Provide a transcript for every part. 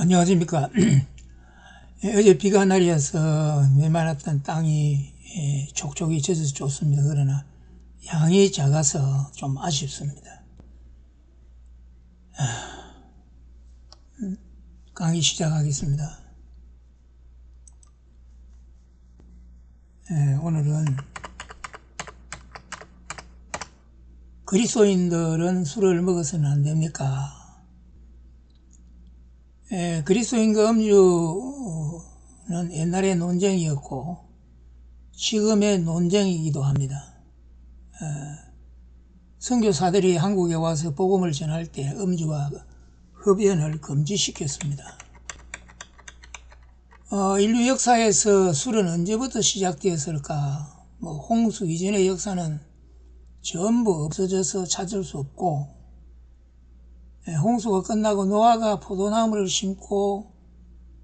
안녕하십니까. 어제 비가 날이어서 웬만했던 땅이 촉촉이 젖어서 좋습니다. 그러나 양이 작아서 좀 아쉽습니다. 강의 시작하겠습니다. 오늘은 그리스도인들은 술을 먹어서는 안 됩니까? 그리스도인과 음주는 옛날의 논쟁이었고 지금의 논쟁이기도 합니다. 선교사들이 한국에 와서 복음을 전할 때 음주와 흡연을 금지시켰습니다. 인류 역사에서 술은 언제부터 시작되었을까? 홍수 이전의 역사는 전부 없어져서 찾을 수 없고, 홍수가 끝나고 노아가 포도나무를 심고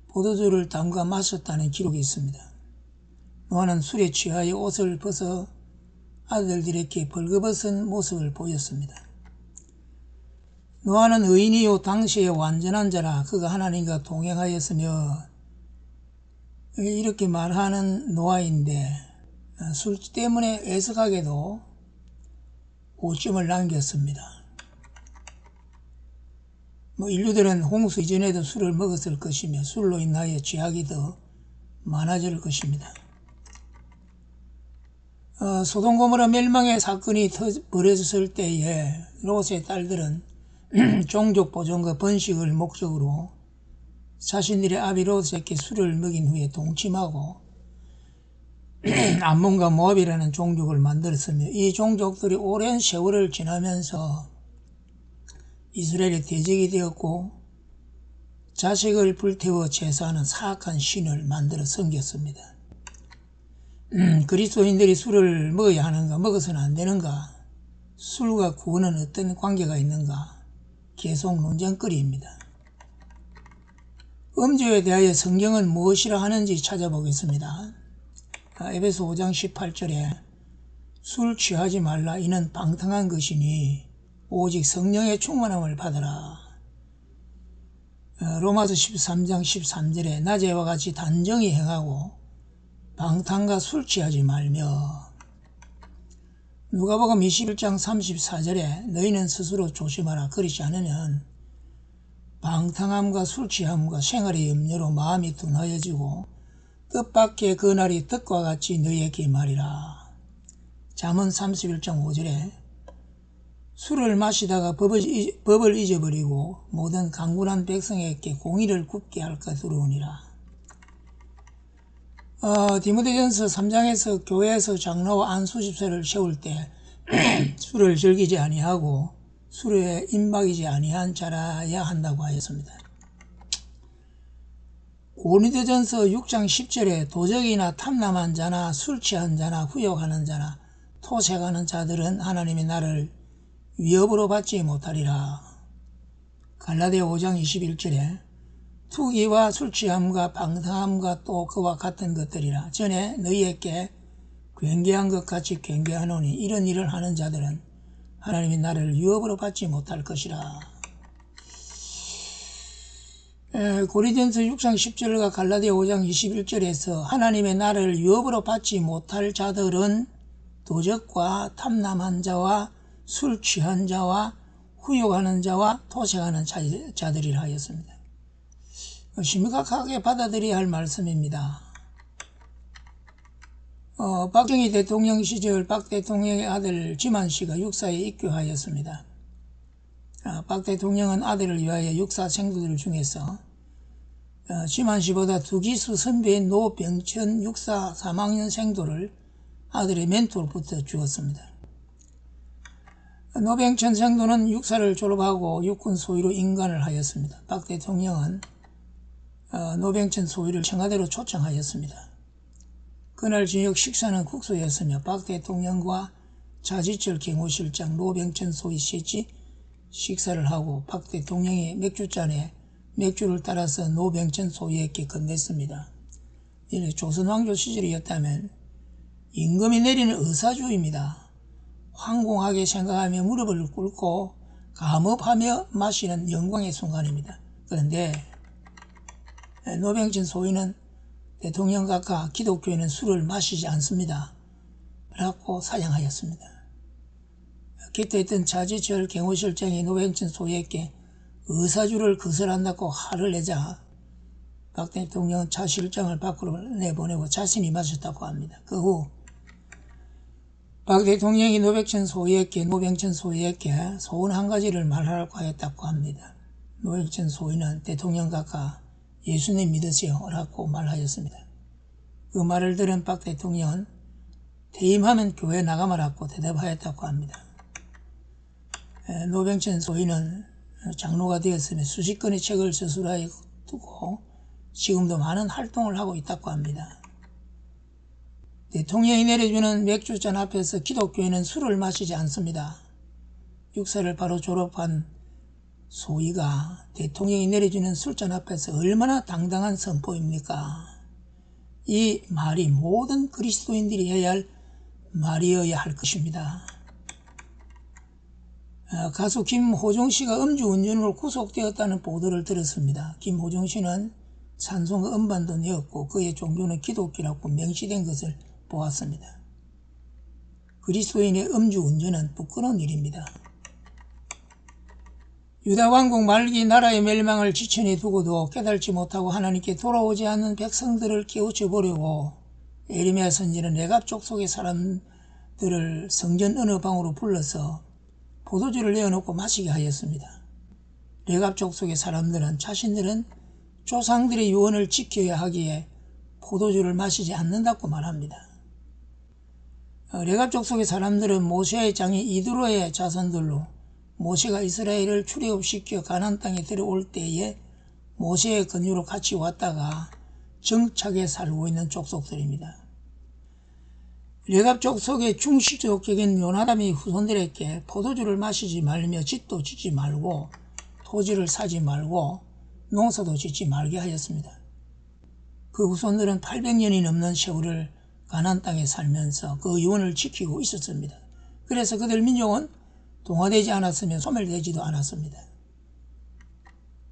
포도주를 담가 마셨다는 기록이 있습니다. 노아는 술에 취하여 옷을 벗어 아들들에게 벌거벗은 모습을 보였습니다. 노아는 의인이요 당시의 완전한 자라 그가 하나님과 동행하였으며, 이렇게 말하는 노아인데 술 때문에 애석하게도 오줌을 남겼습니다. 인류들은 홍수 이전에도 술을 먹었을 것이며 술로 인하여 죄악이 더 많아질 것입니다. 소돔 고모라 멸망의 사건이 벌어졌을 때에 롯의 딸들은 종족 보존과 번식을 목적으로 자신들의 아비 롯에게 술을 먹인 후에 동침하고 암몬과 모압이라는 종족을 만들었으며, 이 종족들이 오랜 세월을 지나면서 이스라엘의 대적이 되었고 자식을 불태워 제사하는 사악한 신을 만들어 섬겼습니다. 그리스도인들이 술을 먹어야 하는가, 먹어서는 안 되는가, 술과 구원은 어떤 관계가 있는가, 계속 논쟁거리입니다. 음주에 대하여 성경은 무엇이라 하는지 찾아보겠습니다. 에베소 5장 18절에 술 취하지 말라, 이는 방탕한 것이니 오직 성령의 충만함을 받으라. 로마서 13장 13절에 낮에와 같이 단정히 행하고 방탕과 술 취하지 말며, 누가복음 21장 34절에 너희는 스스로 조심하라. 그렇지 않으면 방탕함과 술 취함과 생활의 염려로 마음이 둔하여지고 뜻밖의 그날이 뜻과 같이 너희에게 말이라. 잠언 31장 5절에 술을 마시다가 법을 잊어버리고 모든 강군한 백성에게 공의를 굽게 할까 두려우니라. 디모데전서 3장에서 교회에서 장로와 안수집사를 세울 때 술을 즐기지 아니하고 술에 임박이지 아니한 자라야 한다고 하였습니다. 고린도전서 6장 10절에 도적이나 탐남한 자나 술 취한 자나 후욕하는 자나 토색하는 자들은 하나님의 나를 위협으로 받지 못하리라. 갈라디아 5장 21절에 투기와 술취함과 방탕함과 또 그와 같은 것들이라. 전에 너희에게 굉개한 것 같이 굉개하노니 이런 일을 하는 자들은 하나님이 나를 위협으로 받지 못할 것이라. 고린도전서 6장 10절과 갈라디아 5장 21절에서 하나님의 나를 위협으로 받지 못할 자들은 도적과 탐남한 자와 술 취한 자와 후욕하는 자와 토색하는 자들이라 하였습니다. 심각하게 받아들여야 할 말씀입니다. 박정희 대통령 시절 박 대통령의 아들 지만씨가 육사에 입교하였습니다. 박 대통령은 아들을 위하여 육사 생도들 중에서 지만씨보다 2기수 선배인 노병천 육사 3학년 생도를 아들의 멘토로 붙여 주었습니다. 노병천 생도는 육사를 졸업하고 육군 소위로 임관을 하였습니다. 박 대통령은 노병천 소위를 청와대로 초청하였습니다. 그날 저녁 식사는 국소였으며 박 대통령과 자지철 경호실장 노병천 소위 셋이 식사를 하고 박 대통령이 맥주잔에 맥주를 따라서 노병천 소위에게 건넸습니다. 이는 조선왕조 시절이었다면 임금이 내리는 의사주의입니다. 황공하게 생각하며 무릎을 꿇고 감업하며 마시는 영광의 순간입니다. 그런데 노병진 소위는 대통령 각하 기독교인은 술을 마시지 않습니다 라고 사양하였습니다. 곁에 있던 차지철 경호실장이 노병진 소위에게 의사주를 거절한다고 화를 내자 박 대통령은 차 실장을 밖으로 내보내고 자신이 마셨다고 합니다. 그 후 박 대통령이 노병진 소위에게 소원 한 가지를 말하라고 하였다고 합니다. 노병진 소위는 대통령 각하 예수님 믿으세요 라고 말하였습니다. 그 말을 들은 박 대통령은 퇴임하면 교회 나가마라고 대답하였다고 합니다. 노병진 소위는 장로가 되었으며 수십 권의 책을 저술하여 두고 지금도 많은 활동을 하고 있다고 합니다. 대통령이 내려주는 맥주잔 앞에서 기독교인은 술을 마시지 않습니다. 육사를 바로 졸업한 소위가 대통령이 내려주는 술잔 앞에서 얼마나 당당한 선포입니까? 이 말이 모든 그리스도인들이 해야 할 말이어야 할 것입니다. 가수 김호중 씨가 음주운전으로 구속되었다는 보도를 들었습니다. 김호중 씨는 찬송가 음반도 내었고 그의 종교는 기독교라고 명시된 것을 보았습니다. 그리스도인의 음주운전은 부끄러운 일입니다. 유다 왕국 말기 나라의 멸망을 지천에 두고도 깨달지 못하고 하나님께 돌아오지 않는 백성들을 깨우쳐 보려고 에레미야 선지는 레갑 족속의 사람들을 성전 어느 방으로 불러서 포도주를 내어놓고 마시게 하였습니다. 레갑 족속의 사람들은 자신들은 조상들의 유언을 지켜야 하기에 포도주를 마시지 않는다고 말합니다. 레갑 족속의 사람들은 모세의 장인 이드로의 자손들로 모세가 이스라엘을 출애굽시켜 가나안 땅에 들어올 때에 모세의 근유로 같이 왔다가 정착에 살고 있는 족속들입니다. 레갑 족속의 중시족격인 요나단의 후손들에게 포도주를 마시지 말며 집도 짓지 말고 토지를 사지 말고 농사도 짓지 말게 하였습니다. 그 후손들은 800년이 넘는 세월을 가나안 땅에 살면서 그 유언을 지키고 있었습니다. 그래서 그들 민족은 동화되지 않았으며 소멸되지도 않았습니다.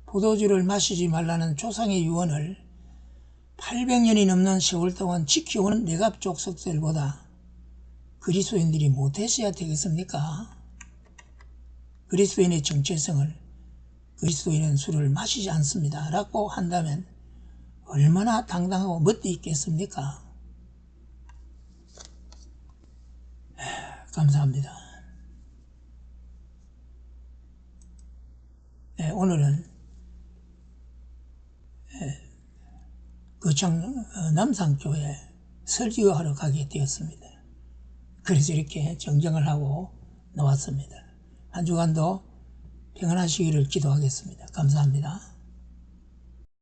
포도주를 마시지 말라는 조상의 유언을 800년이 넘는 세월 동안 지켜오는 레갑 족속들보다 그리스도인들이 못했어야 되겠습니까? 그리스도인의 정체성을 그리스도인은 술을 마시지 않습니다 라고 한다면 얼마나 당당하고 멋도 있겠습니까? 감사합니다. 오늘은 거창 남산교회 설교하러 가게 되었습니다. 그래서 이렇게 정정을 하고 나왔습니다. 한 주간도 평안하시기를 기도하겠습니다. 감사합니다.